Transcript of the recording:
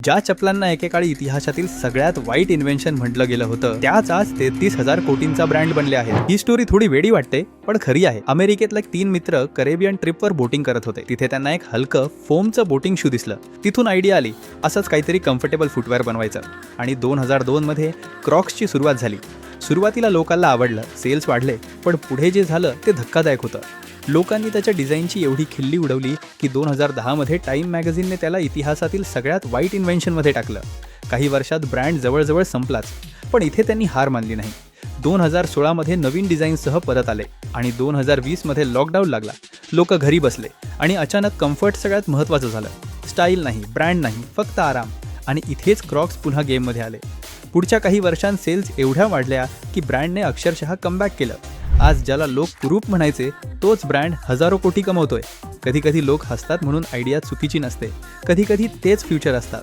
ज्या चपलांना एकेकाळी इतिहासातील सगळ्यात वाईट इन्व्हेन्शन म्हटलं गेलं होतं, त्याच आज 33,000 कोटींचा ब्रँड बनले आहेत। ही स्टोरी थोडी वेडी वाटते, पण खरी आहे। अमेरिकेतले 3 मित्र करेबियन ट्रिपवर बोटिंग करत होते। तिथे त्यांना एक हलकं फोमचं बोटिंग शू दिसलं। तिथून आयडिया आली, असंच काहीतरी कम्फर्टेबल फुटवेअर बनवायचं। आणि 2002 मध्ये क्रॉक्सची सुरुवात झाली। सुरुवातीला लोकांना आवडलं, सेल्स वाढले, पण पुढे जे झालं ते धक्कादायक होतं। लोकांनी त्याच्या डिझाईनची एवढी खिल्ली उडवली की 2010 मध्ये टाइम मॅगझिनने त्याला इतिहासातील सगळ्यात वाईट इन्व्हेन्शनमध्ये टाकलं। काही वर्षात ब्रँड जवळजवळ संपलाच, पण इथे त्यांनी हार मानली नाही। 2016 मध्ये नवीन डिझाईनसह परत आले आणि 2020 मध्ये लॉकडाऊन लागला। लोक घरी बसले आणि अचानक कम्फर्ट सगळ्यात महत्त्वाचं झालं। स्टाईल नाही, ब्रँड नाही, फक्त आराम। आणि इथेच क्रॉक्स पुन्हा गेममध्ये आले। पुढच्या काही वर्षांत सेल्स एवढ्या वाढल्या की ब्रँडने अक्षरशः कमबॅक केलं। आज ज्याला लोक कुरूप म्हणायचे, तोच ब्रँड हजारो कोटी कमवतोय। कधी कधी लोक हसतात म्हणून आयडिया चुकीची नसते, कधी कधी तेच फ्युचर असतात।